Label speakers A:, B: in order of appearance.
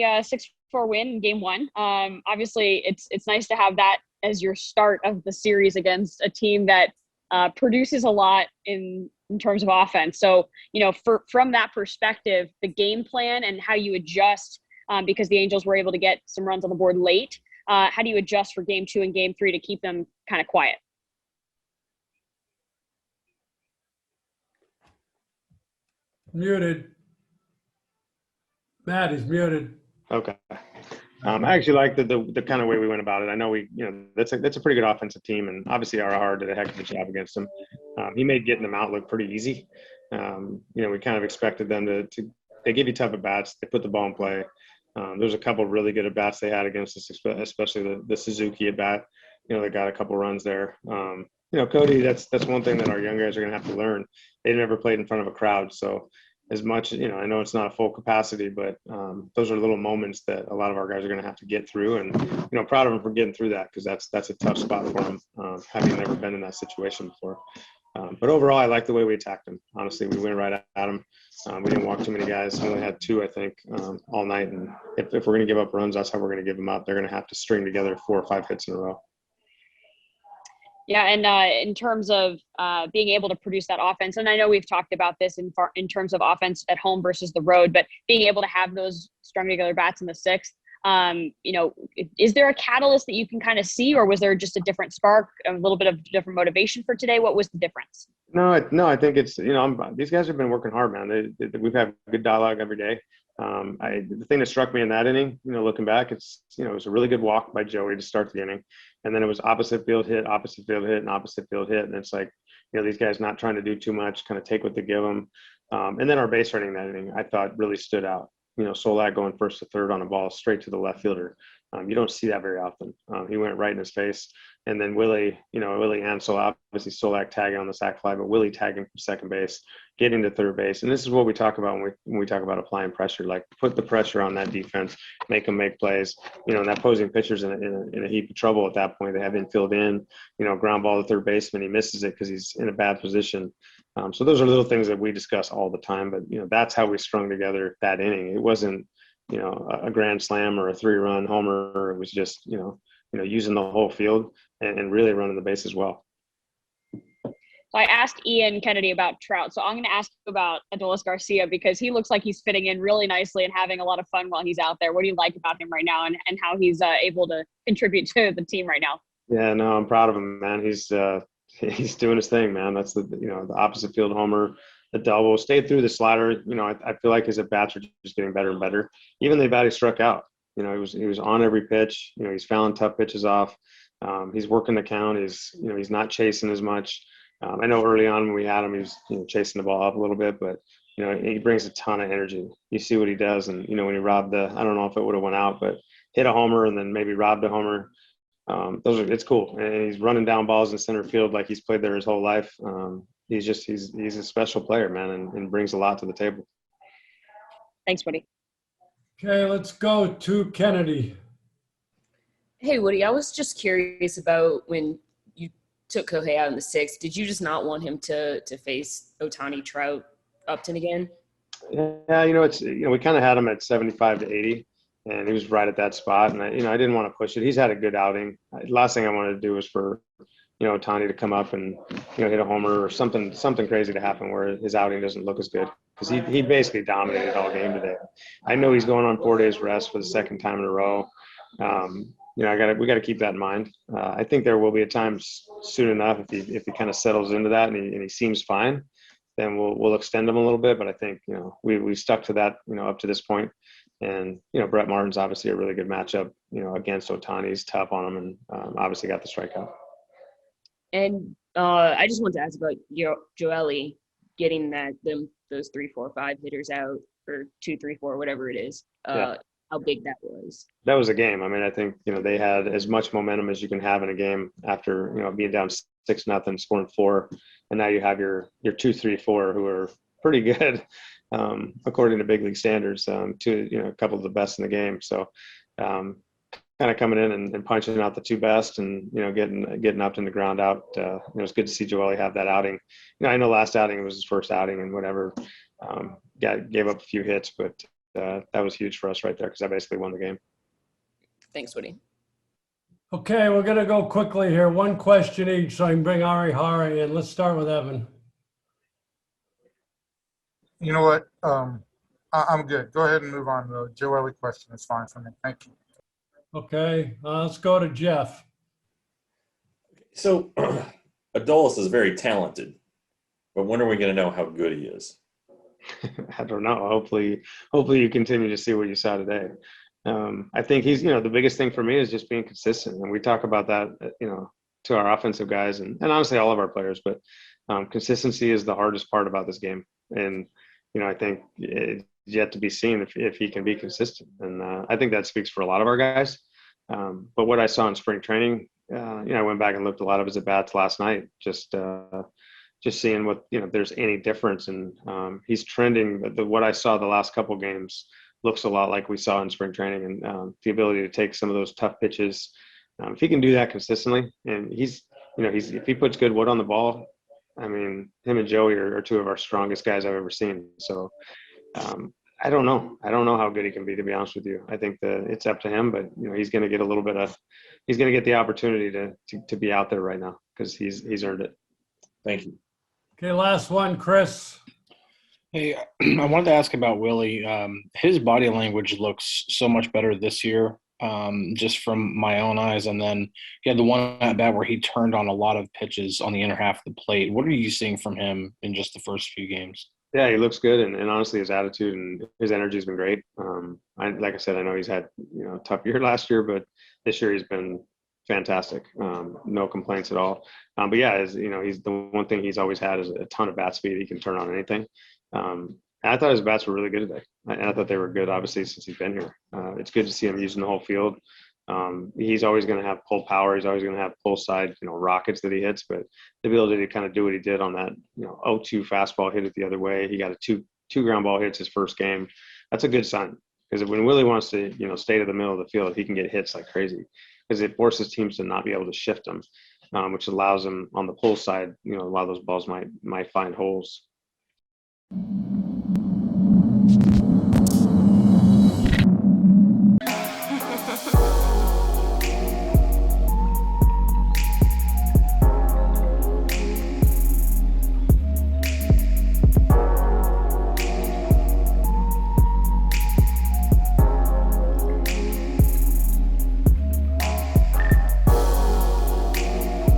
A: the 6-4 win in game one. Obviously, it's nice to have that as your start of the series against a team that produces a lot in terms of offense. So, from that perspective, the game plan and how you adjust, because the Angels were able to get some runs on the board late, how do you adjust for game two and game three to keep them kind of quiet?
B: Muted. Matt is muted.
C: Okay. I actually like the kind of way we went about it. I know that's a pretty good offensive team, and obviously Arihara did a heck of a job against them. He made getting them out look pretty easy. We kind of expected them to they give you tough at bats. They put the ball in play. There's a couple really good at bats they had against us, especially the Suzuki at bat. They got a couple runs there. Cody, that's one thing that our young guys are going to have to learn. They never played in front of a crowd, so as much, I know it's not a full capacity, but those are little moments that a lot of our guys are going to have to get through, and proud of them for getting through that, because that's a tough spot for them, having never been in that situation before. But overall, I like the way we attacked them. Honestly, we went right at them. We didn't walk too many guys. We only had 2, I think, all night. And if we're going to give up runs, that's how we're going to give them up. They're going to have to string together 4 or 5 hits in a row.
A: Yeah, and in terms of being able to produce that offense, and I know we've talked about this in terms of offense at home versus the road, but being able to have those strung together bats in the sixth, is there a catalyst that you can kind of see, or was there just a different spark, a little bit of different motivation for today? What was the difference?
C: No, I think it's, these guys have been working hard, man. We've had good dialogue every day. The thing that struck me in that inning, looking back, it was a really good walk by Joey to start the inning. And then it was opposite field hit, and opposite field hit. And it's like, these guys not trying to do too much, kind of take what they give them. And then our base running that inning, I thought really stood out. Solak going first to third on a ball straight to the left fielder. You don't see that very often. He went right in his face. And then Willie and obviously Solak tagging on the sac fly, but Willie tagging from second base, getting to third base. And this is what we talk about when we talk about applying pressure, like put the pressure on that defense, make them make plays. And that opposing pitcher's in a heap of trouble at that point. They have infield in, ground ball to third baseman. He misses it because he's in a bad position. So those are little things that we discuss all the time. But, that's how we strung together that inning. It wasn't, a grand slam or a 3-run homer. It was just, using the whole field and really running the base as well.
A: So I asked Ian Kennedy about Trout. So I'm going to ask you about Adolis Garcia, because he looks like he's fitting in really nicely and having a lot of fun while he's out there. What do you like about him right now, and how he's able to contribute to the team right now?
C: Yeah, no, I'm proud of him, man. He's doing his thing, man. That's the opposite field homer, the double, stayed through the slider. I feel like his at-bats are just getting better and better. Even the bat he struck out, he was on every pitch. He's fouling tough pitches off. He's working the count. He's not chasing as much. I know early on when we had him, he was chasing the ball up a little bit, but he brings a ton of energy. You see what he does, and when he robbed I don't know if it would have went out, but hit a homer and then maybe robbed a homer. It's cool, and he's running down balls in center field like he's played there his whole life. He's a special player, man, and brings a lot to the table.
A: Thanks, Woody.
B: Okay, let's go to Kennedy.
D: Hey, Woody, I was just curious about when you took Kohei out in the sixth. Did you just not want him to face Ohtani, Trout, Upton again?
C: Yeah, we kind of had him at 75 to 80, and he was right at that spot. And I didn't want to push it. He's had a good outing. Last thing I wanted to do was for Ohtani to come up and hit a homer or something crazy to happen where his outing doesn't look as good, because he basically dominated all game today. I know he's going on 4 days rest for the second time in a row. We got to keep that in mind. I think there will be a time soon enough if he kind of settles into that and he seems fine, then we'll extend him a little bit. But I think we stuck to that up to this point. And Brett Martin's obviously a really good matchup against Ohtani. He's tough on him, and obviously got the strikeout.
D: And I just wanted to ask about Joely getting those 3, 4, 5 hitters out, or 2, 3, 4, whatever it is.
C: Yeah.
D: How big that was.
C: That was a game. I mean, I think they had as much momentum as you can have in a game after being down 6-0, scoring 4, and now you have your 2, 3, 4 who are pretty good according to big league standards. A couple of the best in the game. So kind of coming in and punching out the 2 best, and getting up in the ground out. It was good to see Joely have that outing. I know last outing it was his first outing and whatever. Gave up a few hits, but that was huge for us right there because I basically won the game.
D: Thanks, Woody.
B: Okay, we're going to go quickly here. One question each so I can bring Arihara in. Let's start with Evan.
E: You know what? I'm good. Go ahead and move on. The Joe Ellie question is fine for me. Thank you.
B: Okay, let's go to Jeff.
F: So Adolis is very talented, but when are we going to know how good he is?
C: I don't know. Hopefully you continue to see what you saw today. I think he's, the biggest thing for me is just being consistent. And we talk about that, to our offensive guys and honestly all of our players, but consistency is the hardest part about this game. And, I think it's yet to be seen if he can be consistent. And I think that speaks for a lot of our guys. But what I saw in spring training, I went back and looked a lot of his at-bats last night, just seeing what, if there's any difference. And he's trending. What I saw the last couple games looks a lot like we saw in spring training, and the ability to take some of those tough pitches. If he can do that consistently, and if he puts good wood on the ball, I mean, him and Joey are two of our strongest guys I've ever seen. So I don't know. I don't know how good he can be, to be honest with you. I think it's up to him, but he's going to get he's going to get the opportunity to be out there right now because he's earned it.
F: Thank you.
B: Okay, last one, Chris.
G: Hey, I wanted to ask about Willie. His body language looks so much better this year, just from my own eyes. And then he had the one at bat where he turned on a lot of pitches on the inner half of the plate. What are you seeing from him in just the first few games?
C: Yeah, he looks good, and honestly, his attitude and his energy has been great. Like I said, I know he's had a tough year last year, but this year he's been fantastic. No complaints at all. But yeah, he's the one thing he's always had is a ton of bat speed. He can turn on anything. And I thought his bats were really good today. And I thought they were good, obviously, since he's been here. It's good to see him using the whole field. He's always going to have pull power. He's always going to have pull side, rockets that he hits. But the ability to kind of do what he did on that, 0-2 fastball, hit it the other way. He got a two ground ball hits his first game. That's a good sign because when Willie wants to, stay to the middle of the field, he can get hits like crazy because it forces teams to not be able to shift them, which allows them on the pull side. A lot of those balls might find holes.